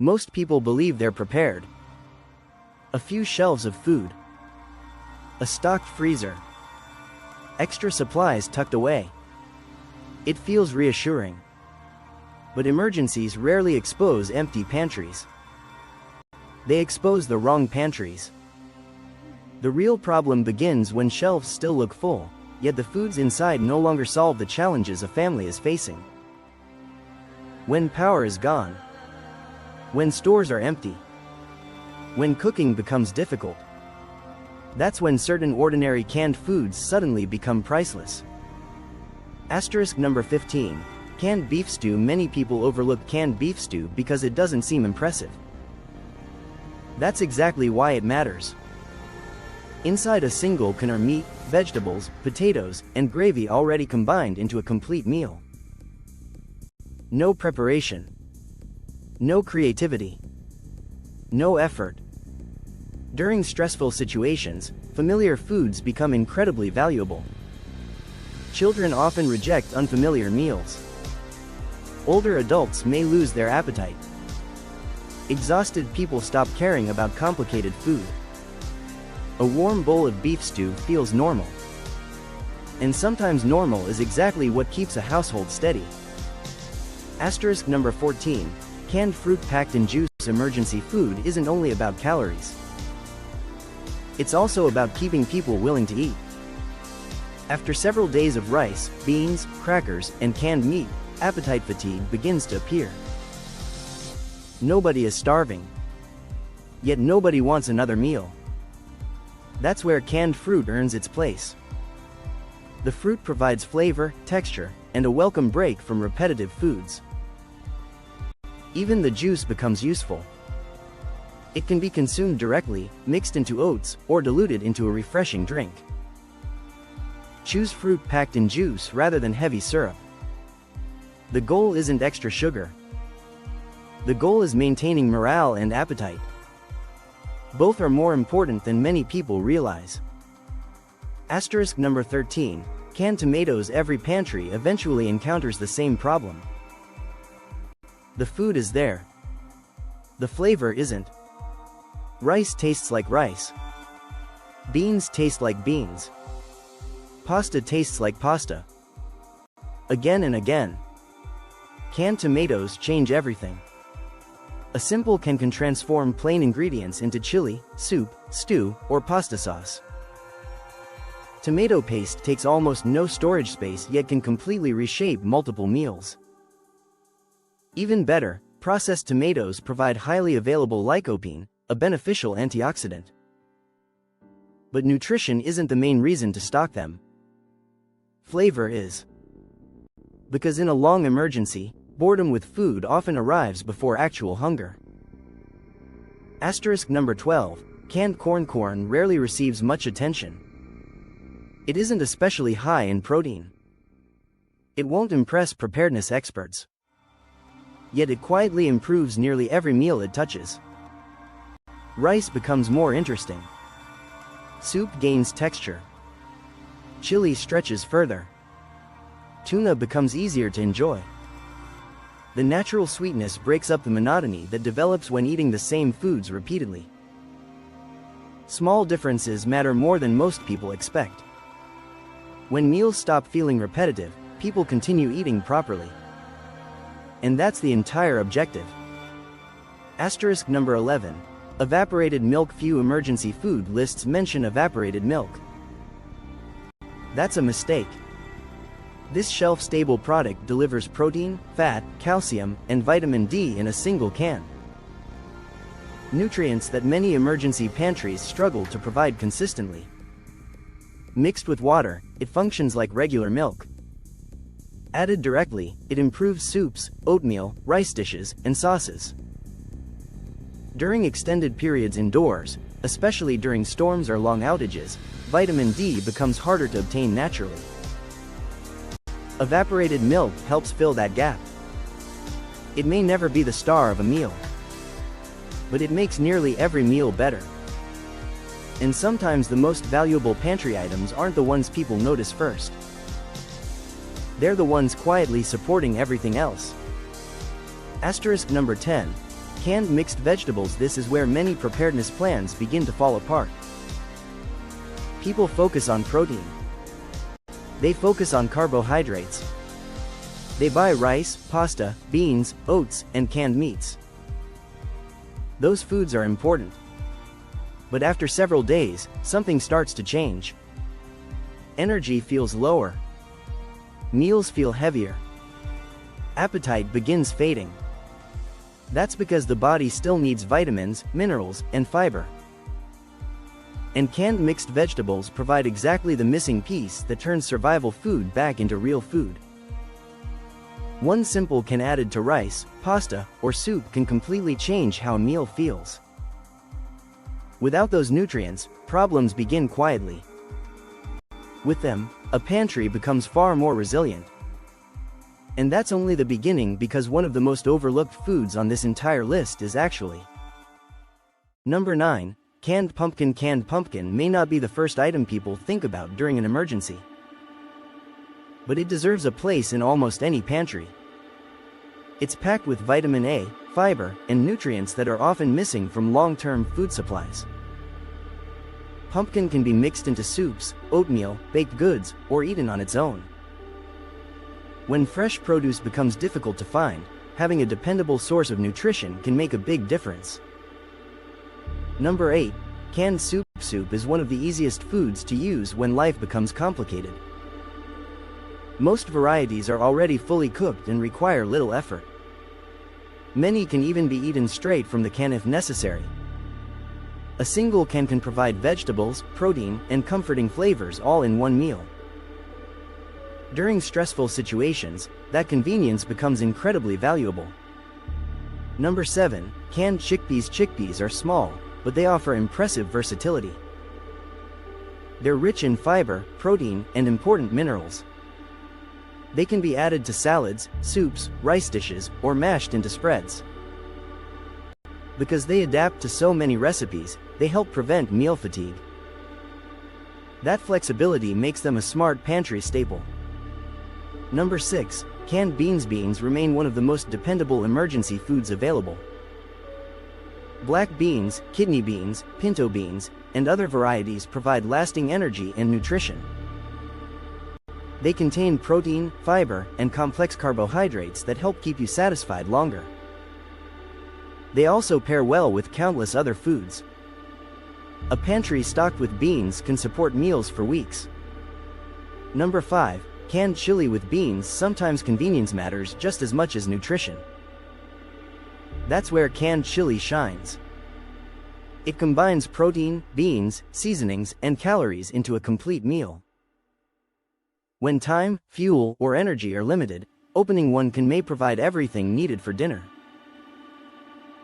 Most people believe they're prepared. A few shelves of food. A stocked freezer. Extra supplies tucked away. It feels reassuring. But emergencies rarely expose empty pantries. They expose the wrong pantries. The real problem begins when shelves still look full, yet the foods inside no longer solve the challenges a family is facing. When power is gone. When stores are empty. When cooking becomes difficult. That's when certain ordinary canned foods suddenly become priceless. Asterisk number 15. Canned beef stew. Many people overlook canned beef stew because it doesn't seem impressive. That's exactly why it matters. Inside a single can are meat, vegetables, potatoes, and gravy already combined into a complete meal. No preparation. No creativity. No effort. During stressful situations, familiar foods become incredibly valuable. Children often reject unfamiliar meals. Older adults may lose their appetite. Exhausted people stop caring about complicated food. A warm bowl of beef stew feels normal. And sometimes normal is exactly what keeps a household steady. Asterisk number 14. Canned fruit packed in juice. Emergency food isn't only about calories. It's also about keeping people willing to eat. After several days of rice, beans, crackers, and canned meat, appetite fatigue begins to appear. Nobody is starving. Yet nobody wants another meal. That's where canned fruit earns its place. The fruit provides flavor, texture, and a welcome break from repetitive foods. Even the juice becomes useful. It can be consumed directly, mixed into oats, or diluted into a refreshing drink. Choose fruit packed in juice rather than heavy syrup. The goal isn't extra sugar. The goal is maintaining morale and appetite. Both are more important than many people realize. Asterisk number 13. Canned tomatoes. Every pantry eventually encounters the same problem. The food is there. The flavor isn't. Rice tastes like rice. Beans taste like beans. Pasta tastes like pasta. Again and again. Canned tomatoes change everything. A simple can transform plain ingredients into chili, soup, stew, or pasta sauce. Tomato paste takes almost no storage space yet can completely reshape multiple meals. Even better, processed tomatoes provide highly available lycopene, a beneficial antioxidant. But nutrition isn't the main reason to stock them. Flavor is. Because in a long emergency, boredom with food often arrives before actual hunger. Asterisk number 12. Canned corn. Corn rarely receives much attention. It isn't especially high in protein. It won't impress preparedness experts. Yet it quietly improves nearly every meal it touches. Rice becomes more interesting. Soup gains texture. Chili stretches further. Tuna becomes easier to enjoy. The natural sweetness breaks up the monotony that develops when eating the same foods repeatedly. Small differences matter more than most people expect. When meals stop feeling repetitive, people continue eating properly. And that's the entire objective. Asterisk number 11. Evaporated milk. Few emergency food lists mention evaporated milk. That's a mistake. This shelf-stable product delivers protein, fat, calcium, and vitamin D in a single can. Nutrients that many emergency pantries struggle to provide consistently. Mixed with water, it functions like regular milk. Added directly, it improves soups, oatmeal, rice dishes, and sauces. During extended periods indoors, especially during storms or long outages, vitamin D becomes harder to obtain naturally. Evaporated milk helps fill that gap. It may never be the star of a meal, but it makes nearly every meal better. And sometimes the most valuable pantry items aren't the ones people notice first. They're the ones quietly supporting everything else. Asterisk number 10. Canned mixed vegetables. This is where many preparedness plans begin to fall apart. People focus on protein. They focus on carbohydrates. They buy rice, pasta, beans, oats, and canned meats. Those foods are important. But after several days, something starts to change. Energy feels lower. Meals feel heavier. Appetite begins fading. That's because the body still needs vitamins, minerals, and fiber. And canned mixed vegetables provide exactly the missing piece that turns survival food back into real food. One simple can added to rice, pasta, or soup can completely change how a meal feels. Without those nutrients, problems begin quietly. With them, a pantry becomes far more resilient. And that's only the beginning, because one of the most overlooked foods on this entire list is actually Number 9. Canned pumpkin. Canned pumpkin may not be the first item people think about during an emergency. But it deserves a place in almost any pantry. It's packed with vitamin A, fiber, and nutrients that are often missing from long-term food supplies. Pumpkin can be mixed into soups, oatmeal, baked goods, or eaten on its own. When fresh produce becomes difficult to find, having a dependable source of nutrition can make a big difference. Number 8. Canned soup. Soup is one of the easiest foods to use when life becomes complicated. Most varieties are already fully cooked and require little effort. Many can even be eaten straight from the can if necessary. A single can provide vegetables, protein, and comforting flavors all in one meal. During stressful situations, that convenience becomes incredibly valuable. Number 7. Canned chickpeas. Chickpeas are small, but they offer impressive versatility. They're rich in fiber, protein, and important minerals. They can be added to salads, soups, rice dishes, or mashed into spreads. Because they adapt to so many recipes, they help prevent meal fatigue. That flexibility makes them a smart pantry staple. Number 6. Canned beans. Beans remain one of the most dependable emergency foods available. Black beans, kidney beans, pinto beans, and other varieties provide lasting energy and nutrition. They contain protein, fiber, and complex carbohydrates that help keep you satisfied longer. They also pair well with countless other foods. A pantry stocked with beans can support meals for weeks. Number 5. Canned chili. With beans, sometimes convenience matters just as much as nutrition. That's where canned chili shines. It combines protein, beans, seasonings, and calories into a complete meal. When time, fuel, or energy are limited, opening one can may provide everything needed for dinner.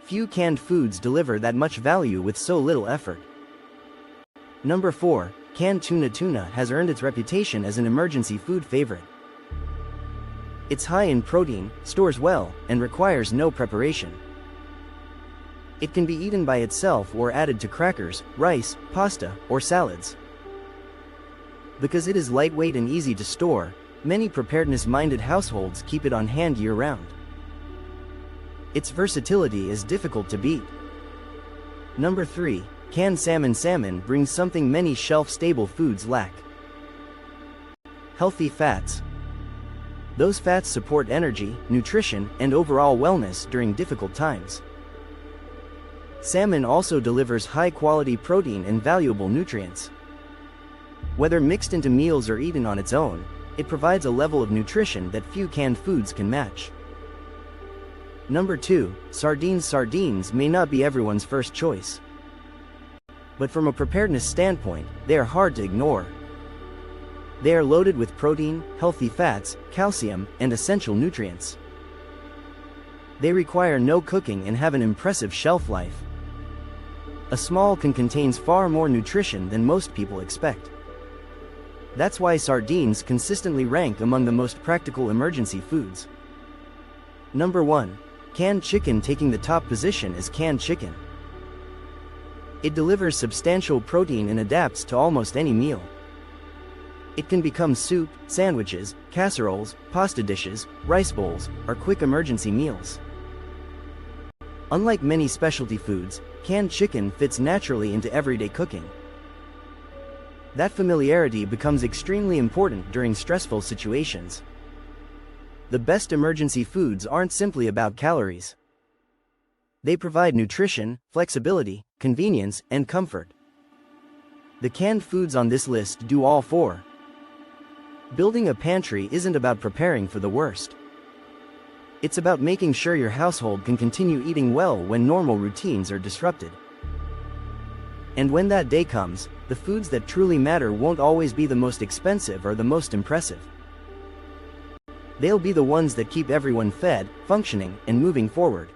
Few canned foods deliver that much value with so little effort. Number 4. Canned tuna. Tuna has earned its reputation as an emergency food favorite. It's high in protein, stores well, and requires no preparation. It can be eaten by itself or added to crackers, rice, pasta, or salads. Because it is lightweight and easy to store, many preparedness-minded households keep it on hand year-round. Its versatility is difficult to beat. Number 3. Canned salmon. Salmon brings something many shelf-stable foods lack: healthy fats. Those fats support energy, nutrition, and overall wellness during difficult times. Salmon also delivers high-quality protein and valuable nutrients. Whether mixed into meals or eaten on its own, it provides a level of nutrition that few canned foods can match. Number 2. Sardines. Sardines may not be everyone's first choice. But from a preparedness standpoint, they are hard to ignore. They are loaded with protein, healthy fats, calcium, and essential nutrients. They require no cooking and have an impressive shelf life. A small can contains far more nutrition than most people expect. That's why sardines consistently rank among the most practical emergency foods. Number 1. Canned chicken. Taking the top position is canned chicken. It delivers substantial protein and adapts to almost any meal. It can become soup, sandwiches, casseroles, pasta dishes, rice bowls, or quick emergency meals. Unlike many specialty foods, canned chicken fits naturally into everyday cooking. That familiarity becomes extremely important during stressful situations. The best emergency foods aren't simply about calories. They provide nutrition, flexibility, convenience, and comfort. The canned foods on this list do all four. Building a pantry isn't about preparing for the worst. It's about making sure your household can continue eating well when normal routines are disrupted. And when that day comes, the foods that truly matter won't always be the most expensive or the most impressive. They'll be the ones that keep everyone fed, functioning, and moving forward.